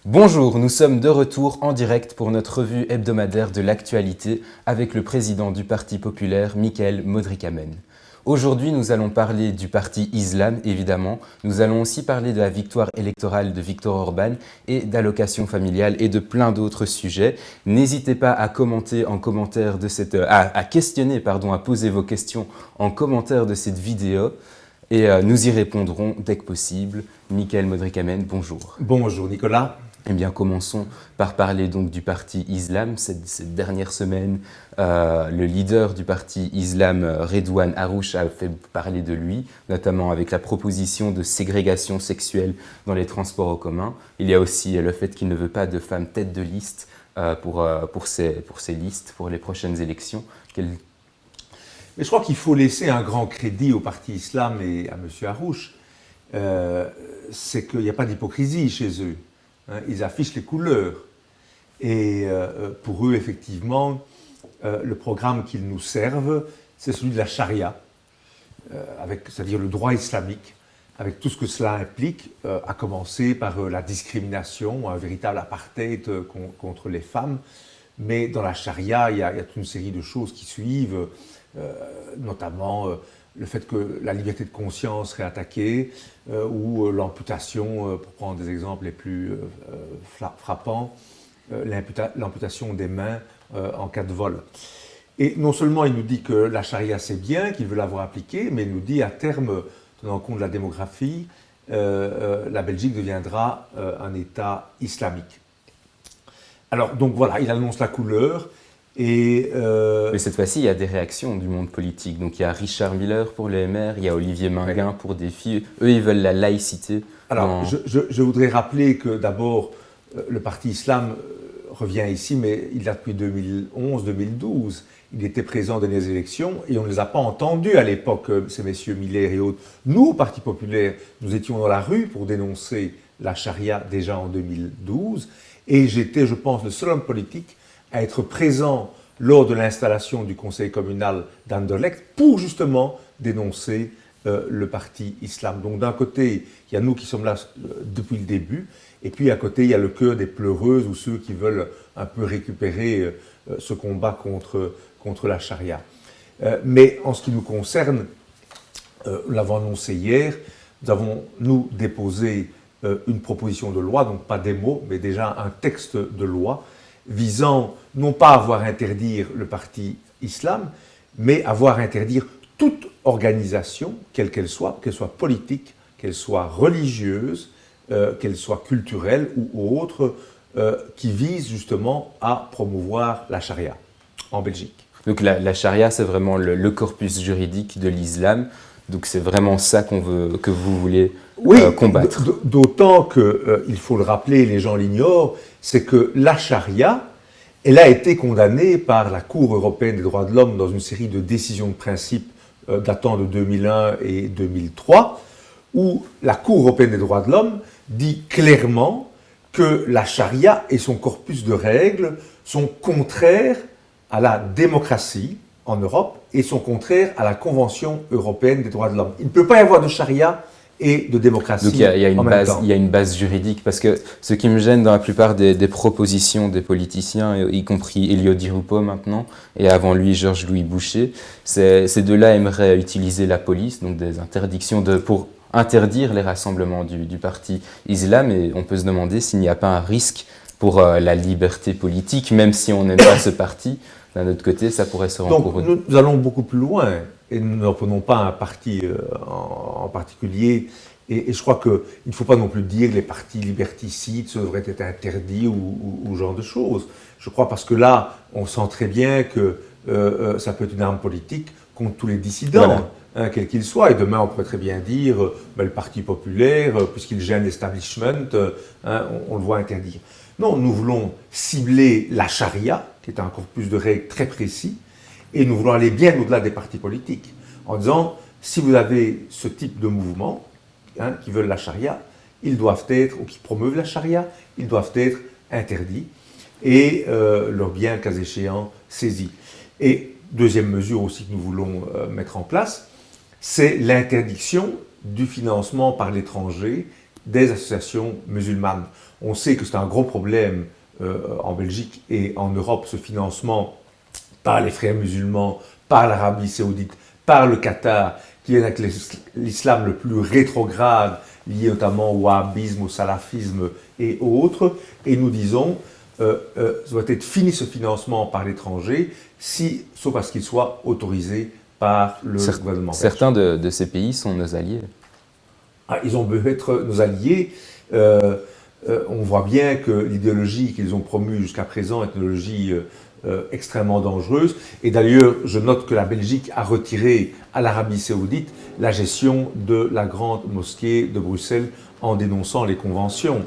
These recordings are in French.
Bonjour, nous sommes de retour en direct pour notre revue hebdomadaire de l'actualité avec le président du Parti populaire, Michael Modrikamen. Aujourd'hui, nous allons parler du parti Islam, évidemment. Nous allons aussi parler de la victoire électorale de Viktor Orban et d'allocations familiales et de plein d'autres sujets. N'hésitez pas à commenter en commentaire de cette, à questionner, pardon, à poser vos questions en commentaire de cette vidéo. Et nous y répondrons dès que possible. Michael Modrikamen, bonjour. Bonjour Nicolas. Eh bien, commençons par parler donc du parti Islam. Cette dernière semaine, le leader du parti Islam, Redouane Arrouch, a fait parler de lui, notamment avec la proposition de ségrégation sexuelle dans les transports en commun. Il y a aussi le fait qu'il ne veut pas de femmes tête de liste pour ces listes, pour les prochaines élections. Mais je crois qu'il faut laisser un grand crédit au parti Islam et à M. Arrouch. C'est qu'il n'y a pas d'hypocrisie chez eux. Ils affichent les couleurs. Et pour eux, effectivement, le programme qu'ils nous servent, c'est celui de la charia, c'est-à-dire le droit islamique, avec tout ce que cela implique, à commencer par la discrimination, un véritable apartheid contre les femmes. Mais dans la charia, il y a toute une série de choses qui suivent, notamment le fait que la liberté de conscience serait attaquée, ou l'amputation, pour prendre des exemples les plus frappants, l'amputation des mains en cas de vol. Et non seulement il nous dit que la charia c'est bien, qu'il veut l'avoir appliquée, mais il nous dit à terme, tenant compte de la démographie, la Belgique deviendra un État islamique. Alors donc voilà, il annonce la couleur. Mais cette fois-ci, il y a des réactions du monde politique. Donc il y a Richard Miller pour le MR, il y a Olivier Minguin pour Défi. Eux, ils veulent la laïcité. Alors, je voudrais rappeler que d'abord, le parti Islam revient ici, mais il date depuis 2011-2012. Il était présent dans les élections et on ne les a pas entendus à l'époque, ces messieurs Miller et autres. Nous, au Parti populaire, nous étions dans la rue pour dénoncer la charia déjà en 2012. Et j'étais, je pense, le seul homme politique à être présent lors de l'installation du conseil communal d'Anderlecht pour justement dénoncer le parti Islam. Donc d'un côté, il y a nous qui sommes là depuis le début, et puis à côté, il y a le cœur des pleureuses ou ceux qui veulent un peu récupérer ce combat contre la charia. Mais en ce qui nous concerne, nous l'avons annoncé hier, nous avons, déposé une proposition de loi, donc pas des mots, mais déjà un texte de loi, visant non pas à voir interdire le parti Islam, mais à voir interdire toute organisation, quelle qu'elle soit politique, qu'elle soit religieuse, qu'elle soit culturelle ou autre, qui vise justement à promouvoir la charia en Belgique. Donc la charia, c'est vraiment le corpus juridique de l'islam. Donc c'est vraiment ça que vous voulez combattre. D'autant qu'il faut le rappeler, les gens l'ignorent, c'est que la charia, elle a été condamnée par la Cour européenne des droits de l'homme dans une série de décisions de principe datant de 2001 et 2003, où la Cour européenne des droits de l'homme dit clairement que la charia et son corpus de règles sont contraires à la démocratie en Europe et sont contraires à la Convention européenne des droits de l'homme. Il ne peut pas y avoir de charia et de démocratie. Donc il y a une base juridique, parce que ce qui me gêne dans la plupart des propositions des politiciens, y compris Elio Di Rupo maintenant, et avant lui Georges-Louis Boucher, ces deux-là aimeraient utiliser la police, donc des interdictions pour interdire les rassemblements du parti Islam, et on peut se demander s'il n'y a pas un risque pour la liberté politique, même si on n'aime pas ce parti. D'un autre côté, ça pourrait se rendre. Donc nous allons beaucoup plus loin, et nous n'en prenons pas un parti en particulier, et je crois qu'il ne faut pas non plus dire que les partis liberticides devraient être interdits ou genre de choses. Je crois parce que là, on sent très bien que ça peut être une arme politique contre tous les dissidents, voilà. Quels qu'ils soient. Et demain, on pourrait très bien dire le Parti populaire, puisqu'il gêne l'establishment, on le voit interdire. Non, nous voulons cibler la charia, qui est un corpus de règles très précis, et nous voulons aller bien au-delà des partis politiques, en disant, si vous avez ce type de mouvement, qui veulent la charia, ils doivent être, ou qui promeuvent la charia, ils doivent être interdits, et leurs biens, cas échéant, saisis. Et deuxième mesure aussi que nous voulons mettre en place, c'est l'interdiction du financement par l'étranger des associations musulmanes. On sait que c'est un gros problème en Belgique et en Europe, ce financement par les frères musulmans, par l'Arabie saoudite, par le Qatar, qui est avec l'islam le plus rétrograde, lié notamment au wahhabisme, au salafisme et autres. Et nous disons, ça doit être fini ce financement par l'étranger, sauf à ce qu'il soit autorisé par le gouvernement. Certains de ces pays sont nos alliés. Ils ont beau être nos alliés. On voit bien que l'idéologie qu'ils ont promue jusqu'à présent est une idéologie extrêmement dangereuse. Et d'ailleurs, je note que la Belgique a retiré à l'Arabie saoudite la gestion de la grande mosquée de Bruxelles en dénonçant les conventions.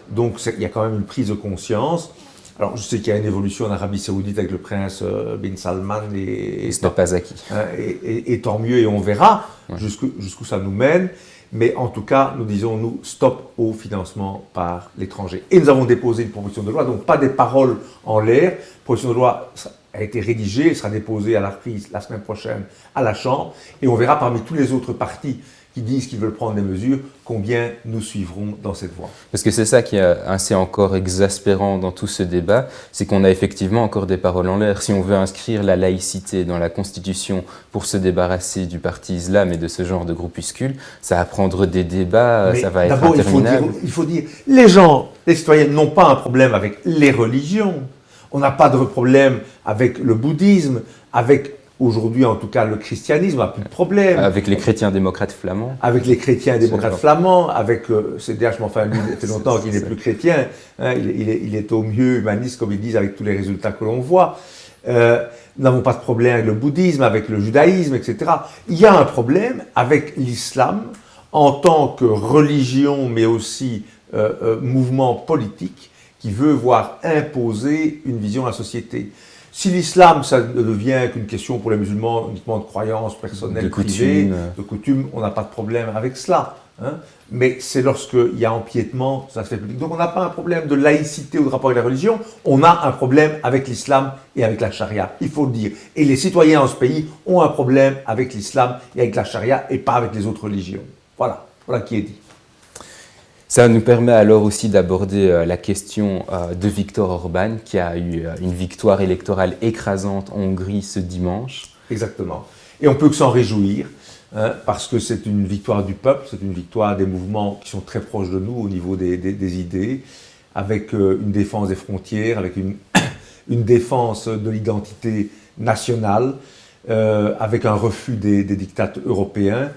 Donc il y a quand même une prise de conscience. Alors je sais qu'il y a une évolution en Arabie saoudite avec le prince Bin Salman et ce n'est pas acquis. Et tant mieux, et on verra jusqu'où ça nous mène. Mais en tout cas, nous disons, nous, stop au financement par l'étranger. Et nous avons déposé une proposition de loi, donc pas des paroles en l'air. La proposition de loi a été rédigée, elle sera déposée à la reprise la semaine prochaine à la Chambre. Et on verra parmi tous les autres partis qui disent qu'ils veulent prendre des mesures, combien nous suivrons dans cette voie. Parce que c'est ça qui est assez encore exaspérant dans tout ce débat, c'est qu'on a effectivement encore des paroles en l'air. Si on veut inscrire la laïcité dans la Constitution pour se débarrasser du parti islam et de ce genre de groupuscule, ça va prendre des débats, ça va être interminable. Il faut dire, les citoyens n'ont pas un problème avec les religions. On n'a pas de problème avec le bouddhisme, avec aujourd'hui, en tout cas, le christianisme n'a plus de problème. Avec les chrétiens démocrates flamands. Avec les chrétiens démocrates flamands, avec CDH, enfin, lui, il fait longtemps qu'il n'est plus chrétien. Hein, il est au mieux humaniste, comme ils disent, avec tous les résultats que l'on voit. Nous n'avons pas de problème avec le bouddhisme, avec le judaïsme, etc. Il y a un problème avec l'islam en tant que religion, mais aussi mouvement politique qui veut voir imposer une vision à la société. Si l'islam, ça ne devient qu'une question pour les musulmans uniquement de croyances personnelles, privées, de coutumes, on n'a pas de problème avec cela. Hein. Mais c'est lorsqu'il y a empiètement, ça se fait public. Donc on n'a pas un problème de laïcité ou de rapport avec la religion, on a un problème avec l'islam et avec la charia, il faut le dire. Et les citoyens dans ce pays ont un problème avec l'islam et avec la charia et pas avec les autres religions. Voilà qui est dit. Ça nous permet alors aussi d'aborder la question de Viktor Orban, qui a eu une victoire électorale écrasante en Hongrie ce dimanche. Exactement. Et on peut que s'en réjouir, hein, parce que c'est une victoire du peuple, c'est une victoire des mouvements qui sont très proches de nous au niveau des idées, avec une défense des frontières, avec une défense de l'identité nationale, avec un refus des diktats européens.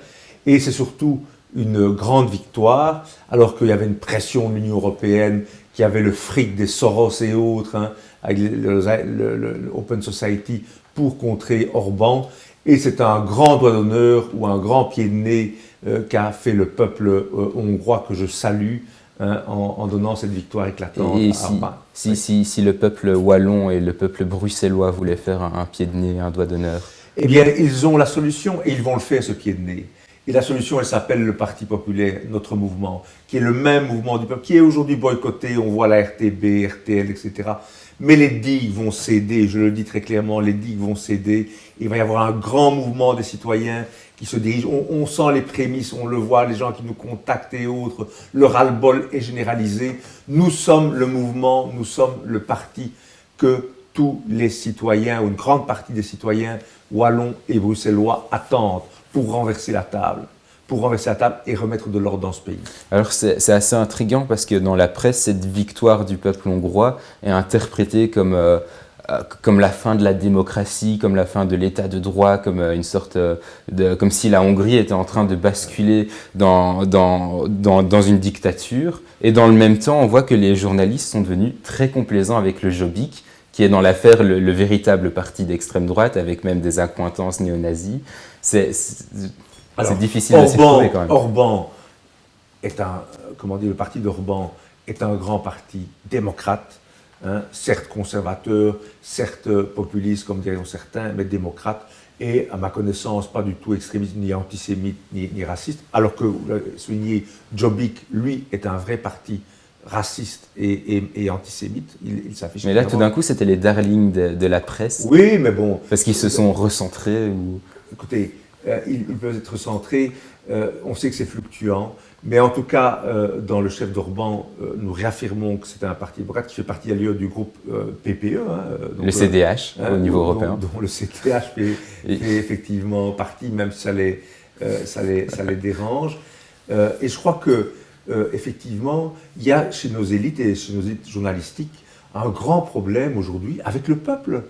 Et c'est surtout une grande victoire, alors qu'il y avait une pression de l'Union européenne, qui avait le fric des Soros et autres, hein, avec le Open Society, pour contrer Orban. Et c'est un grand doigt d'honneur ou un grand pied de nez qu'a fait le peuple hongrois, que je salue, hein, en donnant cette victoire éclatante à Orban. Si le peuple wallon et le peuple bruxellois voulaient faire un pied de nez, un doigt d'honneur? Eh bien, ils ont la solution et ils vont le faire, ce pied de nez. Et la solution, elle s'appelle le Parti populaire, notre mouvement, qui est le même mouvement du peuple, qui est aujourd'hui boycotté. On voit la RTB, RTL, etc. Mais les digues vont céder, je le dis très clairement, les digues vont céder. Il va y avoir un grand mouvement des citoyens qui se dirigent. On sent les prémices, on le voit, les gens qui nous contactent et autres. Le ras-le-bol est généralisé. Nous sommes le mouvement, nous sommes le parti que tous les citoyens, ou une grande partie des citoyens wallons et bruxellois attendent pour renverser la table et remettre de l'ordre dans ce pays. Alors c'est assez intriguant parce que dans la presse, cette victoire du peuple hongrois est interprétée comme la fin de la démocratie, comme la fin de l'état de droit, comme une sorte comme si la Hongrie était en train de basculer dans une dictature. Et dans le même temps, on voit que les journalistes sont devenus très complaisants avec le Jobbik, qui est dans l'affaire le véritable parti d'extrême droite, avec même des accointances néo-nazis. C'est difficile de s'y retrouver quand même. Orban est le parti d'Orban est un grand parti démocrate, hein, certes conservateur, certes populiste, comme diraient certains, mais démocrate, et à ma connaissance, pas du tout extrémiste, ni antisémite, ni raciste, alors que, vous l'avez souligné, Jobbik, lui, est un vrai parti raciste et antisémite, il s'affiche. Mais là, tout d'un coup, c'était les darlings de la presse. Oui, mais bon. Parce qu'ils se sont recentrés. Écoutez, ils peuvent être centrés. On sait que c'est fluctuant, mais en tout cas, dans le chef d'Orban, nous réaffirmons que c'est un parti démocrate qui fait partie d'ailleurs du groupe PPE. Donc, le CDH au niveau européen. Dont le CDH fait effectivement partie, même si ça les dérange. Et je crois que, effectivement, il y a chez nos élites et chez nos élites journalistiques un grand problème aujourd'hui avec le peuple.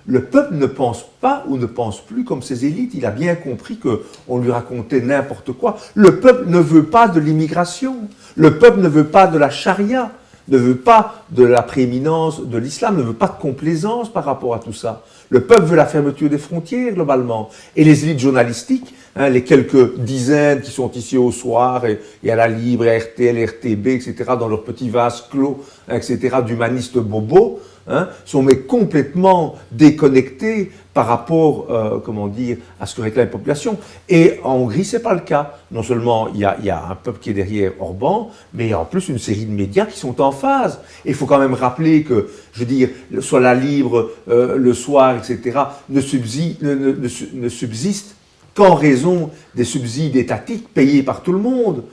Le peuple ne pense pas ou ne pense plus comme ses élites. Il a bien compris qu'on lui racontait n'importe quoi. Le peuple ne veut pas de l'immigration. Le peuple ne veut pas de la charia, ne veut pas de la prééminence de l'islam, ne veut pas de complaisance par rapport à tout ça. Le peuple veut la fermeture des frontières, globalement. Et les élites journalistiques, les quelques dizaines qui sont ici au soir, et à la Libre, et à RTL, RTB, etc., dans leur petit vase clos, etc., d'humanistes bobos, sont mais complètement déconnectés par rapport, à ce que réclame la population. Et en Hongrie, c'est pas le cas. Non seulement il y a un peuple qui est derrière Orban, mais il y a en plus une série de médias qui sont en phase. Et il faut quand même rappeler que, je veux dire, soit la Libre, le soir, etc., ne subsiste qu'en raison des subsides étatiques payés par tout le monde.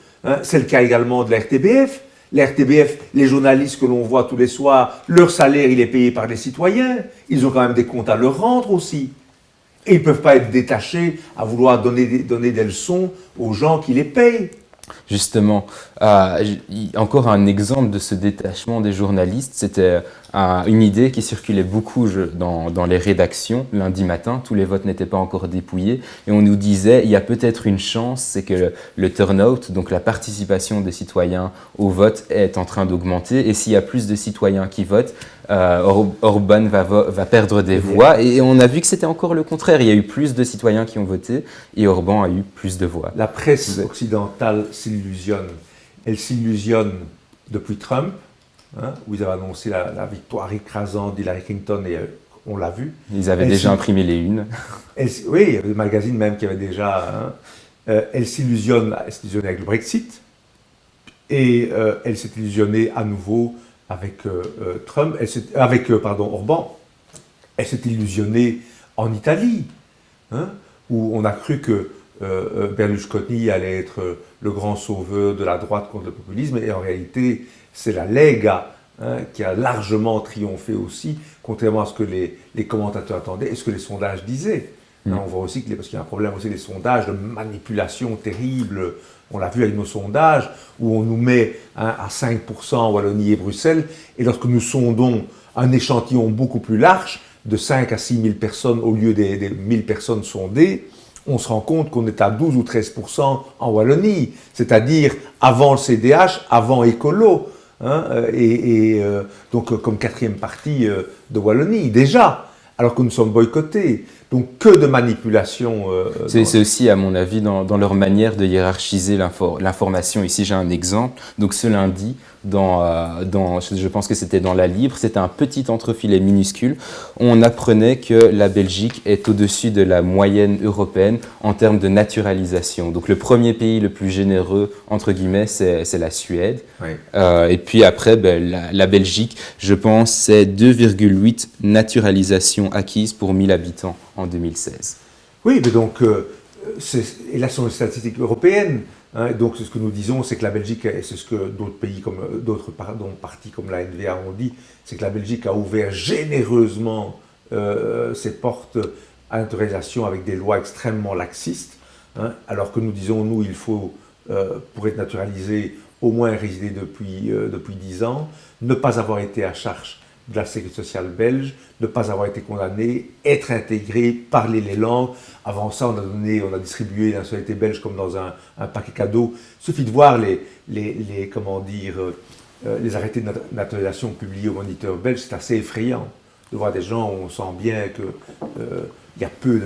C'est le cas également de la RTBF. La RTBF, les journalistes que l'on voit tous les soirs, leur salaire, il est payé par les citoyens. Ils ont quand même des comptes à leur rendre aussi. Et ils ne peuvent pas être détachés à vouloir donner des leçons aux gens qui les payent. Justement, encore un exemple de ce détachement des journalistes, c'était une idée qui circulait beaucoup dans les rédactions lundi matin. Tous les votes n'étaient pas encore dépouillés et on nous disait il y a peut-être une chance, c'est que le turnout, donc la participation des citoyens au vote, est en train d'augmenter et s'il y a plus de citoyens qui votent, Orban va perdre des voix et on a vu que c'était encore le contraire. Il y a eu plus de citoyens qui ont voté et Orban a eu plus de voix. La presse occidentale s'illusionne. Elle s'illusionne depuis Trump, où ils avaient annoncé la victoire écrasante d'Hillary Clinton et on l'a vu. Ils avaient déjà imprimé les unes. Oui, il y avait des magazines même qui avaient déjà... elle s'illusionne avec le Brexit et elle s'est illusionnée à nouveau avec Orban. Elle s'est illusionnée en Italie, où on a cru que Berlusconi allait être le grand sauveur de la droite contre le populisme, et en réalité, c'est la Lega qui a largement triomphé aussi, contrairement à ce que les commentateurs attendaient et ce que les sondages disaient. On voit aussi parce qu'il y a un problème aussi des sondages, de manipulation terrible. On l'a vu avec nos sondages, où on nous met à 5% en Wallonie et Bruxelles, et lorsque nous sondons un échantillon beaucoup plus large, de 5 à 6 000 personnes au lieu des 1000 personnes sondées, on se rend compte qu'on est à 12 ou 13% en Wallonie, c'est-à-dire avant le CDH, avant Écolo, donc comme quatrième parti de Wallonie, déjà, alors que nous sommes boycottés. Donc que de manipulation. C'est aussi, à mon avis, dans leur manière de hiérarchiser l'information. Ici, j'ai un exemple. Donc ce lundi, je pense que c'était dans La Libre, c'était un petit entrefilet minuscule. On apprenait que la Belgique est au-dessus de la moyenne européenne en termes de naturalisation. Donc le premier pays le plus généreux, entre guillemets, c'est la Suède. Oui. Et puis après, la Belgique, je pense, c'est 2,8 naturalisations acquises pour 1000 habitants en 2016. Oui, mais donc, et là, ce sont les statistiques européennes. Donc, ce que nous disons, c'est que la Belgique, et c'est ce que d'autres pays, partis comme la NVA ont dit, c'est que la Belgique a ouvert généreusement ses portes à l'autorisation avec des lois extrêmement laxistes, alors que nous disons, nous, il faut, pour être naturalisé, au moins résider depuis 10 ans, ne pas avoir été à charge de la sécurité sociale belge, ne pas avoir été condamné, être intégré, parler les langues. Avant ça, on a distribué la nationalité belge comme dans un paquet cadeau. Il suffit de voir les arrêtés de naturalisation publiés au Moniteur belge, c'est assez effrayant de voir des gens où on sent bien qu'il y a peu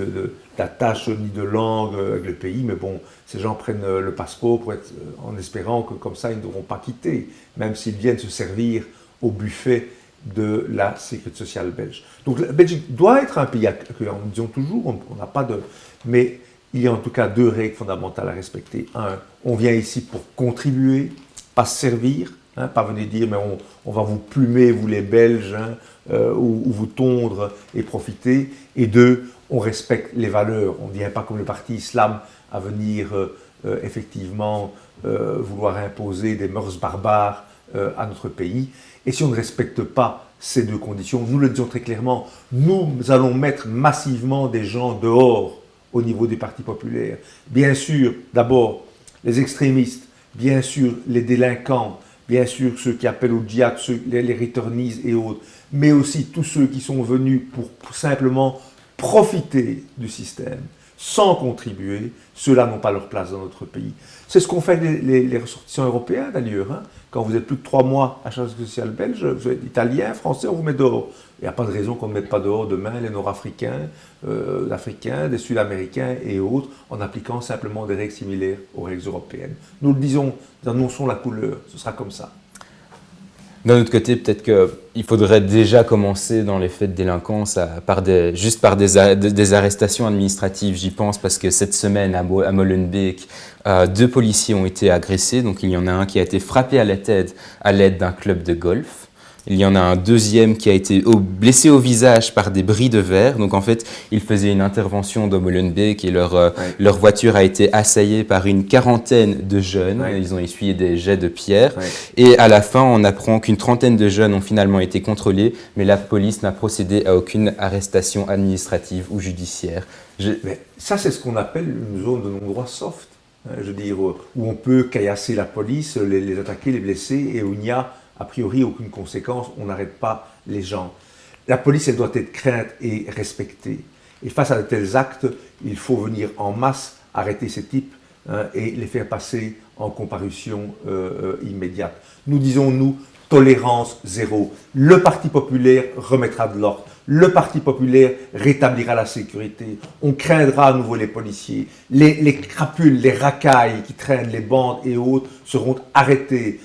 d'attache ni de langue avec le pays, mais bon, ces gens prennent le passeport en espérant que comme ça, ils ne devront pas quitter, même s'ils viennent se servir au buffet de la sécurité sociale belge. Donc la Belgique doit être un pays accueillant, nous disons toujours, on n'a pas de... Mais il y a en tout cas 2 règles fondamentales à respecter. Un, on vient ici pour contribuer, pas se servir, pas venir dire mais on va vous plumer, vous les Belges, ou vous tondre et profiter. Et 2, on respecte les valeurs. On ne vient pas comme le parti islam à venir effectivement vouloir imposer des mœurs barbares à notre pays. Et si on ne respecte pas ces deux conditions, nous le disons très clairement, nous allons mettre massivement des gens dehors au niveau du Parti populaire. Bien sûr, d'abord, les extrémistes, bien sûr, les délinquants, bien sûr, ceux qui appellent au djihad, les returnees et autres, mais aussi tous ceux qui sont venus pour simplement profiter du système, sans contribuer, ceux-là n'ont pas leur place dans notre pays. C'est ce qu'ont fait les ressortissants européens d'ailleurs. Hein. Quand vous êtes plus de 3 mois à charge sociale belge, vous êtes italien, français, on vous met dehors. Il n'y a pas de raison qu'on ne mette pas dehors demain les Nord-Africains, l'Africain, des Sud-Américains et autres, en appliquant simplement des règles similaires aux règles européennes. Nous le disons, nous annonçons la couleur, ce sera comme ça. D'un autre côté, peut-être qu'il faudrait déjà commencer dans les faits de délinquance juste par des arrestations administratives. J'y pense parce que cette semaine, à Molenbeek, 2 policiers ont été agressés. Donc il y en a un qui a été frappé à la tête à l'aide d'un club de golf. Il y en a un deuxième qui a été blessé au visage par des bris de verre. Donc en fait, ils faisaient une intervention dans Molenbeek et leur voiture a été assaillée par une quarantaine de jeunes. Ouais. Ils ont essuyé des jets de pierre. Ouais. Et à la fin, on apprend qu'une trentaine de jeunes ont finalement été contrôlés, mais la police n'a procédé à aucune arrestation administrative ou judiciaire. Mais ça, c'est ce qu'on appelle une zone de non-droit soft. Je veux dire, où on peut caillasser la police, les attaquer, les blesser, et où il n'y a a priori aucune conséquence, on n'arrête pas les gens. La police, elle doit être crainte et respectée. Et face à de tels actes, il faut venir en masse arrêter ces types et les faire passer en comparution immédiate. Nous disons, nous, tolérance zéro. Le Parti populaire remettra de l'ordre. Le Parti populaire rétablira la sécurité. On craindra à nouveau les policiers. Les crapules, les racailles qui traînent, les bandes et autres seront arrêtés,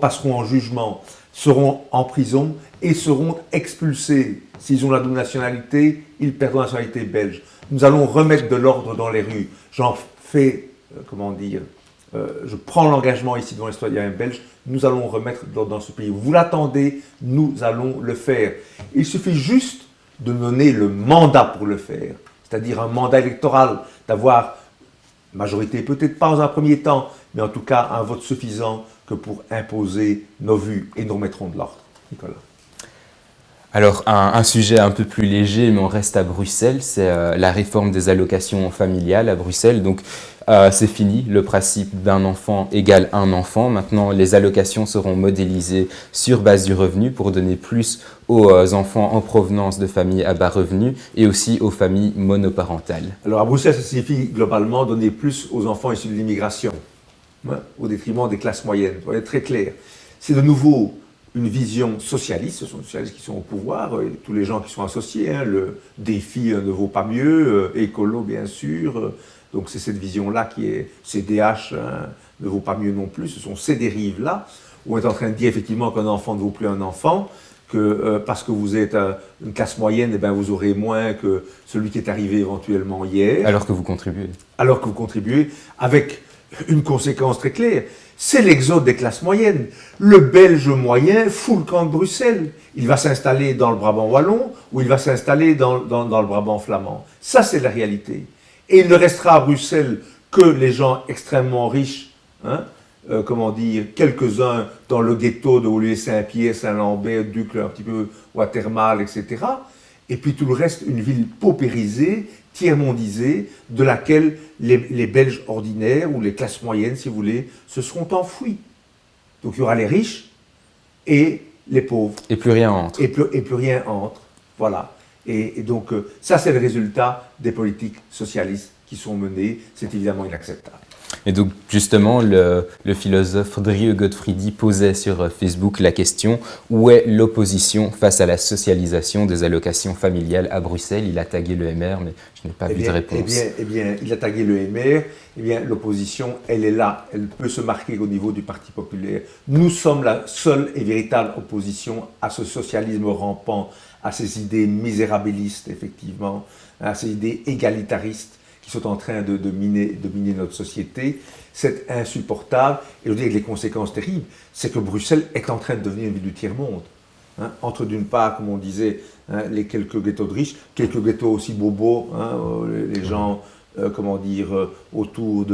passeront en jugement, seront en prison et seront expulsés. S'ils ont la double nationalité, ils perdront la nationalité belge. Nous allons remettre de l'ordre dans les rues. J'en fais, je prends l'engagement ici devant les citoyens belges, nous allons remettre de l'ordre dans ce pays. Vous l'attendez, nous allons le faire. Il suffit juste de donner le mandat pour le faire, c'est-à-dire un mandat électoral, d'avoir majorité, peut-être pas dans un premier temps, mais en tout cas un vote suffisant que pour imposer nos vues, et nous remettrons de l'ordre. Nicolas. Alors, un sujet un peu plus léger, mais on reste à Bruxelles, c'est la réforme des allocations familiales à Bruxelles. Donc, c'est fini, le principe d'un enfant égale un enfant. Maintenant, les allocations seront modélisées sur base du revenu pour donner plus aux enfants en provenance de familles à bas revenus et aussi aux familles monoparentales. Alors, à Bruxelles, ça signifie globalement donner plus aux enfants issus de l'immigration, au détriment des classes moyennes. Il faut être très clair. C'est de nouveau une vision socialiste, ce sont les socialistes qui sont au pouvoir, et tous les gens qui sont associés, le défi ne vaut pas mieux, écolo bien sûr, donc c'est cette vision-là qui est CDH ne vaut pas mieux non plus, ce sont ces dérives-là, où on est en train de dire effectivement qu'un enfant ne vaut plus un enfant, que parce que vous êtes une classe moyenne, eh bien, vous aurez moins que celui qui est arrivé éventuellement hier. Alors que vous contribuez. Alors que vous contribuez, avec une conséquence très claire. C'est l'exode des classes moyennes. Le Belge moyen fout le camp de Bruxelles. Il va s'installer dans le Brabant wallon ou il va s'installer dans le Brabant flamand. Ça, c'est la réalité. Et il ne restera à Bruxelles que les gens extrêmement riches, quelques-uns dans le ghetto de Olivier-Saint-Pierre, Saint-Lambert, Ducle, un petit peu Watermal, etc. Et puis tout le reste, une ville paupérisée, tiers-mondisée, de laquelle les Belges ordinaires, ou les classes moyennes, si vous voulez, se seront enfouis. Donc il y aura les riches et les pauvres. Et plus rien entre. Et plus rien entre. Voilà. Et donc ça, c'est le résultat des politiques socialistes qui sont menées. C'est évidemment inacceptable. Et donc justement, le philosophe Drieu Godfriedi posait sur Facebook la question « Où est l'opposition face à la socialisation des allocations familiales à Bruxelles ?» Il a tagué le MR, mais je n'ai pas vu de réponse. Eh bien, il a tagué le MR. Eh bien, l'opposition, elle est là. Elle peut se marquer au niveau du Parti populaire. Nous sommes la seule et véritable opposition à ce socialisme rampant, à ces idées misérabilistes, effectivement, à ces idées égalitaristes qui sont en train de miner notre société. C'est insupportable. Et je veux dire, les conséquences terribles, c'est que Bruxelles est en train de devenir une ville du tiers-monde. Entre d'une part, comme on disait, les quelques ghettos de riches, quelques ghettos aussi bobos, les gens, autour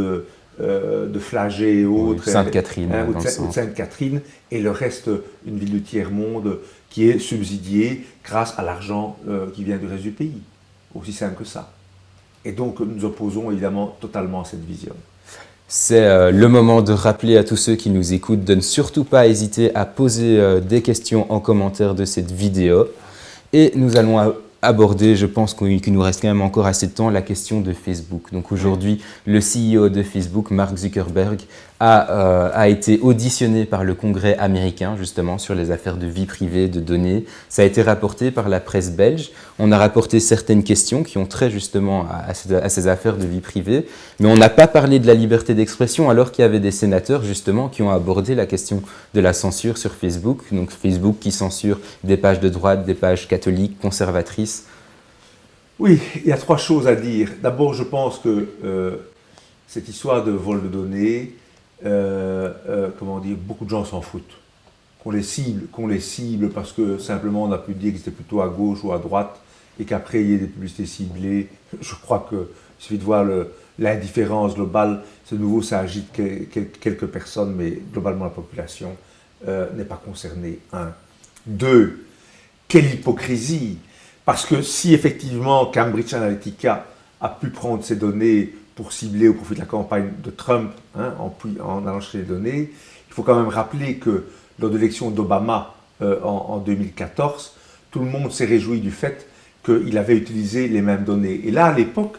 de Flagey et autres. Oui, Sainte-Catherine, ou de Sainte-Catherine, et le reste, une ville du tiers-monde qui est subsidiée grâce à l'argent qui vient du reste du pays. Aussi simple que ça. Et donc, nous opposons évidemment totalement à cette vision. C'est le moment de rappeler à tous ceux qui nous écoutent de ne surtout pas hésiter à poser des questions en commentaire de cette vidéo. Et nous allons aborder, je pense qu'il nous reste quand même encore assez de temps, la question de Facebook. Donc aujourd'hui, le CEO de Facebook, Mark Zuckerberg, a été auditionné par le Congrès américain, justement, sur les affaires de vie privée, de données. Ça a été rapporté par la presse belge. On a rapporté certaines questions qui ont trait justement à ces affaires de vie privée, mais on n'a pas parlé de la liberté d'expression alors qu'il y avait des sénateurs, justement, qui ont abordé la question de la censure sur Facebook. Donc Facebook qui censure des pages de droite, des pages catholiques, conservatrices. Oui, il y a trois choses à dire. D'abord, je pense que cette histoire de vol de données, comment dire, beaucoup de gens s'en foutent. Qu'on les cible parce que simplement on a pu dire qu'ils étaient plutôt à gauche ou à droite et qu'après il y ait des publicités ciblées. Je crois qu'il suffit de voir l'indifférence globale. De nouveau, ça agite quelques personnes, mais globalement la population n'est pas concernée. Un. Deux, quelle hypocrisie! Parce que si effectivement Cambridge Analytica a pu prendre ces données pour cibler au profit de la campagne de Trump, en allant chercher les données, il faut quand même rappeler que lors de l'élection d'Obama en 2014, tout le monde s'est réjoui du fait qu'il avait utilisé les mêmes données. Et là, à l'époque,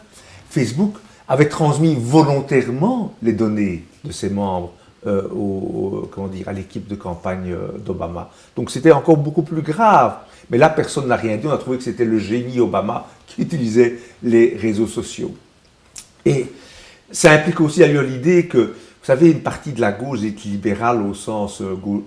Facebook avait transmis volontairement les données de ses membres à l'équipe de campagne d'Obama. Donc c'était encore beaucoup plus grave. Mais là, personne n'a rien dit. On a trouvé que c'était le génie Obama qui utilisait les réseaux sociaux. Et ça implique aussi d'ailleurs l'idée que, vous savez, une partie de la gauche est libérale au sens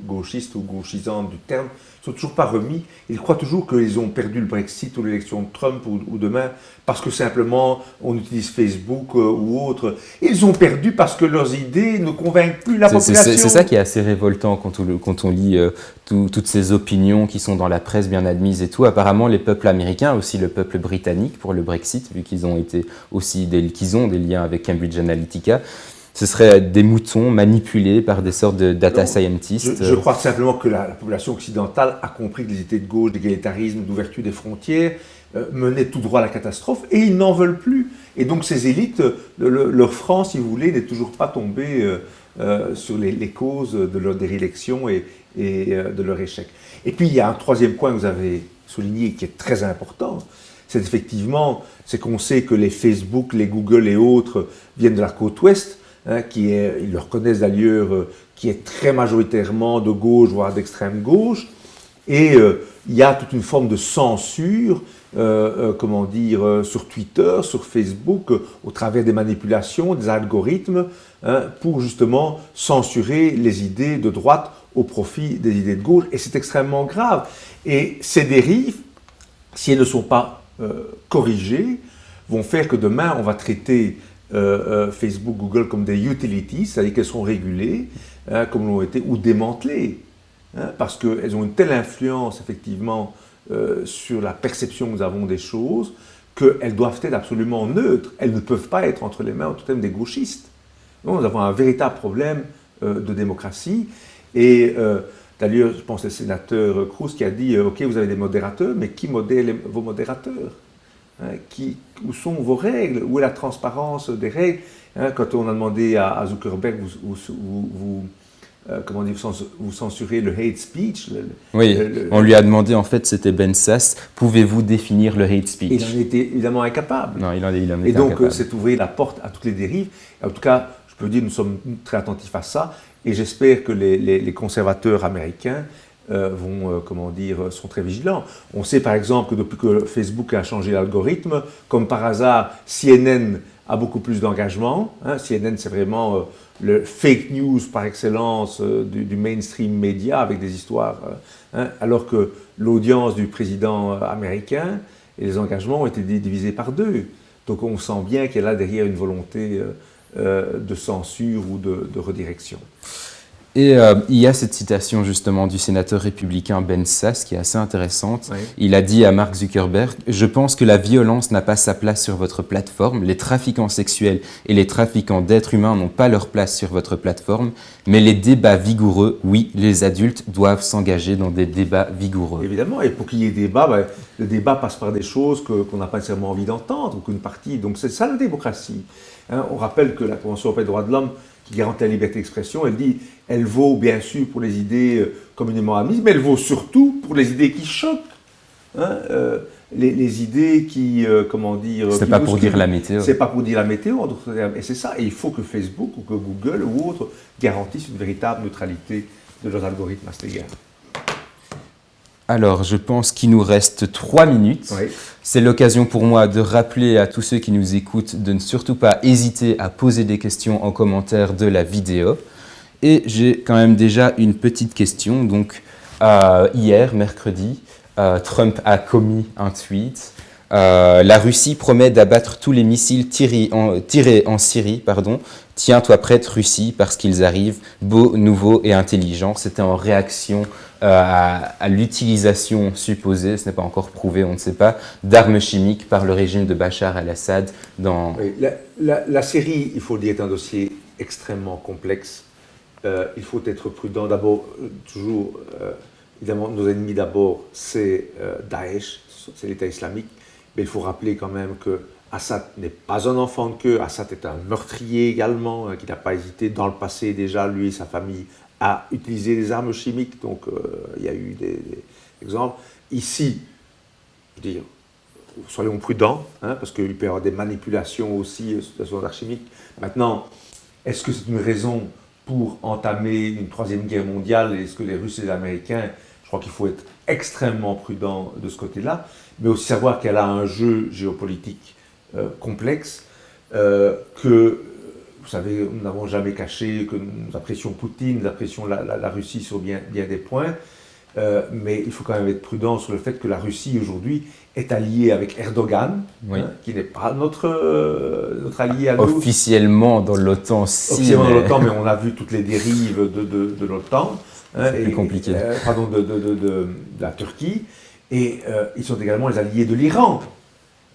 gauchiste ou gauchisant du terme, ne sont toujours pas remis. Ils croient toujours qu'ils ont perdu le Brexit ou l'élection de Trump ou demain parce que simplement on utilise Facebook ou autre. Ils ont perdu parce que leurs idées ne convainquent plus la population. C'est ça qui est assez révoltant quand on lit toutes ces opinions qui sont dans la presse bien admises et tout. Apparemment, les peuples américains, aussi le peuple britannique pour le Brexit, vu qu'ils ont des liens avec Cambridge Analytica, ce seraient des moutons manipulés par des sortes de data scientists. Je crois simplement que la population occidentale a compris que les idées de gauche, d'égalitarisme, d'ouverture des frontières menaient tout droit à la catastrophe et ils n'en veulent plus. Et donc ces élites, leur franc, si vous voulez, n'est toujours pas tombé sur les causes de leur dérélection et de leur échec. Et puis il y a un troisième point que vous avez souligné qui est très important, c'est qu'on sait que les Facebook, les Google et autres viennent de la côte ouest, ils le reconnaissent d'ailleurs, qui est très majoritairement de gauche, voire d'extrême gauche, et il y a toute une forme de censure, sur Twitter, sur Facebook, au travers des manipulations, des algorithmes, pour justement censurer les idées de droite au profit des idées de gauche, et c'est extrêmement grave. Et ces dérives, si elles ne sont pas corrigées, vont faire que demain on va traiter Facebook, Google comme des utilities, c'est-à-dire qu'elles sont régulées, comme l'ont été, ou démantelées, parce qu'elles ont une telle influence, effectivement, sur la perception que nous avons des choses, qu'elles doivent être absolument neutres. Elles ne peuvent pas être entre les mains, au totem des gauchistes. Donc, nous avons un véritable problème de démocratie. Et d'ailleurs, je pense que c'est le sénateur Cruz qui a dit ok, vous avez des modérateurs, mais qui modère vos modérateurs? Où sont vos règles? Où est la transparence des règles? Quand on a demandé à Zuckerberg, vous censurez le hate speech. On lui a demandé, en fait, c'était Ben Sasse, pouvez-vous définir le hate speech? Il en était évidemment incapable. Non, il en était Et donc, incapable. c'est ouvrir la porte à toutes les dérives. En tout cas, je peux dire, nous sommes très attentifs à ça, et j'espère que les conservateurs américains sont très vigilants. On sait par exemple que depuis que Facebook a changé l'algorithme, comme par hasard, CNN a beaucoup plus d'engagement. CNN, c'est vraiment le fake news par excellence du mainstream média avec des histoires, alors que l'audience du président américain et les engagements ont été divisés par deux. Donc on sent bien qu'il y a là derrière une volonté de censure ou de redirection. Et il y a cette citation justement du sénateur républicain Ben Sasse qui est assez intéressante. Oui. Il a dit à Mark Zuckerberg « Je pense que la violence n'a pas sa place sur votre plateforme, les trafiquants sexuels et les trafiquants d'êtres humains n'ont pas leur place sur votre plateforme, mais les débats vigoureux, oui, les adultes doivent s'engager dans des débats vigoureux. » Évidemment, et pour qu'il y ait débat, le débat passe par des choses qu'on n'a pas nécessairement envie d'entendre, ou qu'une partie. Donc c'est ça la démocratie. Hein, on rappelle que la Convention européenne des droits de l'homme, qui garantit la liberté d'expression, elle dit, elle vaut bien sûr pour les idées communément admises, mais elle vaut surtout pour les idées qui choquent. Hein, les idées qui, comment dire... C'est pas pour dire la météo. C'est pas pour dire la météo, et c'est ça. Et il faut que Facebook ou que Google ou autres garantissent une véritable neutralité de leurs algorithmes à cet égard. Alors, je pense qu'il nous reste 3 minutes. Oui. C'est l'occasion pour moi de rappeler à tous ceux qui nous écoutent de ne surtout pas hésiter à poser des questions en commentaire de la vidéo. Et j'ai quand même déjà une petite question. Donc, hier, mercredi, Trump a commis un tweet. La Russie promet d'abattre tous les missiles tirés en Syrie. Tiens-toi prête, Russie, parce qu'ils arrivent, beaux, nouveaux et intelligents. C'était en réaction à l'utilisation supposée, ce n'est pas encore prouvé, on ne sait pas, d'armes chimiques par le régime de Bachar el-Assad. Oui, la Syrie, il faut le dire, est un dossier extrêmement complexe. Il faut être prudent. D'abord, toujours, évidemment, nos ennemis d'abord, c'est Daesh, c'est l'État islamique. Mais il faut rappeler quand même que Assad n'est pas un enfant de cœur. Assad est un meurtrier également, qui n'a pas hésité dans le passé déjà, lui et sa famille, à utiliser des armes chimiques. Donc, il y a eu des exemples. Ici, je veux dire, soyons prudents, hein, parce qu'il peut y avoir des manipulations aussi sur l'arme chimique. Maintenant, est-ce que c'est une raison pour entamer une troisième guerre mondiale? Est-ce que les Russes et les Américains, je crois qu'il faut être extrêmement prudent de ce côté-là, mais aussi savoir qu'elle a un jeu géopolitique complexe, que, vous savez, nous n'avons jamais caché que nous apprécions Poutine, nous apprécions la Russie sur bien des points, mais il faut quand même être prudent sur le fait que la Russie aujourd'hui est alliée avec Erdogan, oui. Qui n'est pas notre allié à nous. Officiellement dans l'OTAN, si. Officiellement dans l'OTAN, mais on a vu toutes les dérives de l'OTAN. C'est plus compliqué. Pardon, de la Turquie. Et ils sont également les alliés de l'Iran,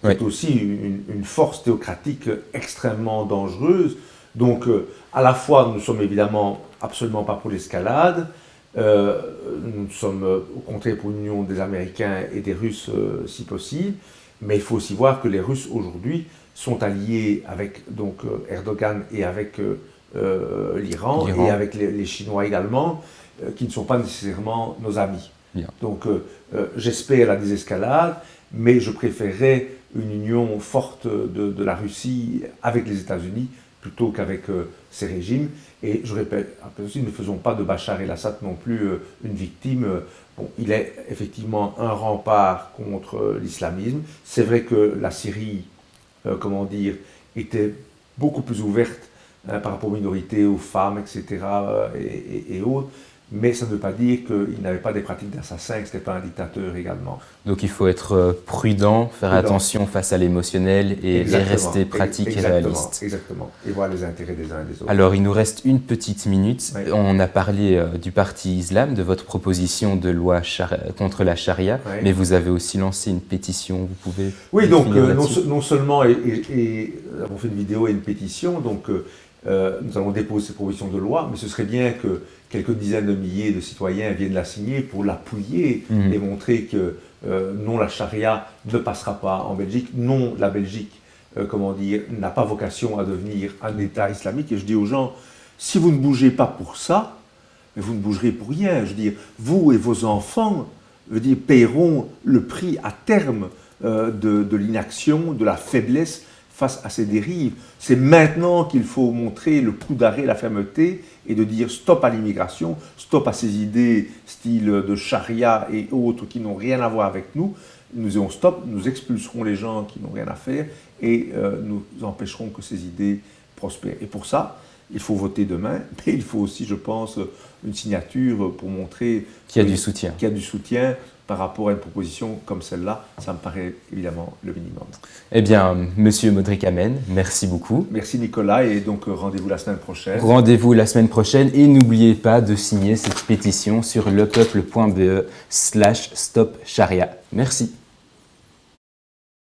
qui est aussi une force théocratique extrêmement dangereuse. Donc, à la fois, nous ne sommes évidemment absolument pas pour l'escalade, nous sommes au contraire pour l'union des Américains et des Russes si possible, mais il faut aussi voir que les Russes aujourd'hui sont alliés avec donc, Erdogan et avec l'Iran et avec les Chinois également, qui ne sont pas nécessairement nos amis. Bien. Donc j'espère la désescalade, mais je préférerais une union forte de la Russie avec les États-Unis plutôt qu'avec ces régimes. Et je répète, aussi, ne faisons pas de Bachar el-Assad non plus une victime. Bon, il est effectivement un rempart contre l'islamisme. C'est vrai que la Syrie, comment dire, était beaucoup plus ouverte par rapport aux minorités, aux femmes, etc. et autres. Mais ça ne veut pas dire qu'il n'avait pas des pratiques d'assassin, que ce n'était pas un dictateur également. Donc il faut être prudent, faire attention face à l'émotionnel et rester pratique et réaliste. Exactement, et voir les intérêts des uns et des autres. Alors il nous reste une petite minute. Oui. On a parlé du parti islam, de votre proposition de loi contre la charia, Oui. mais vous avez aussi lancé une pétition, vous pouvez... Oui, donc non seulement nous avons fait une vidéo et une pétition, donc nous allons déposer cette proposition de loi, mais ce serait bien que quelques dizaines de milliers de citoyens viennent la signer pour l'appuyer et montrer que non, la charia ne passera pas en Belgique, non, la Belgique, n'a pas vocation à devenir un État islamique. Et je dis aux gens, si vous ne bougez pas pour ça, vous ne bougerez pour rien. Je veux dire, vous et vos enfants, paieront le prix à terme de l'inaction, de la faiblesse face à ces dérives. C'est maintenant qu'il faut montrer le coup d'arrêt, la fermeté, et de dire stop à l'immigration, stop à ces idées style de charia et autres qui n'ont rien à voir avec nous. Nous disons stop, nous expulserons les gens qui n'ont rien à faire et nous empêcherons que ces idées prospèrent. Et pour ça, il faut voter demain, mais il faut aussi, je pense, une signature pour montrer qu'il y a du soutien. Qu'il y a du soutien par rapport à une proposition comme celle-là. Ça me paraît évidemment le minimum. Eh bien, Monsieur Modric Amen, merci beaucoup. Merci Nicolas, et donc rendez-vous la semaine prochaine. Rendez-vous la semaine prochaine et n'oubliez pas de signer cette pétition sur lepeuple.be/stop charia. Merci.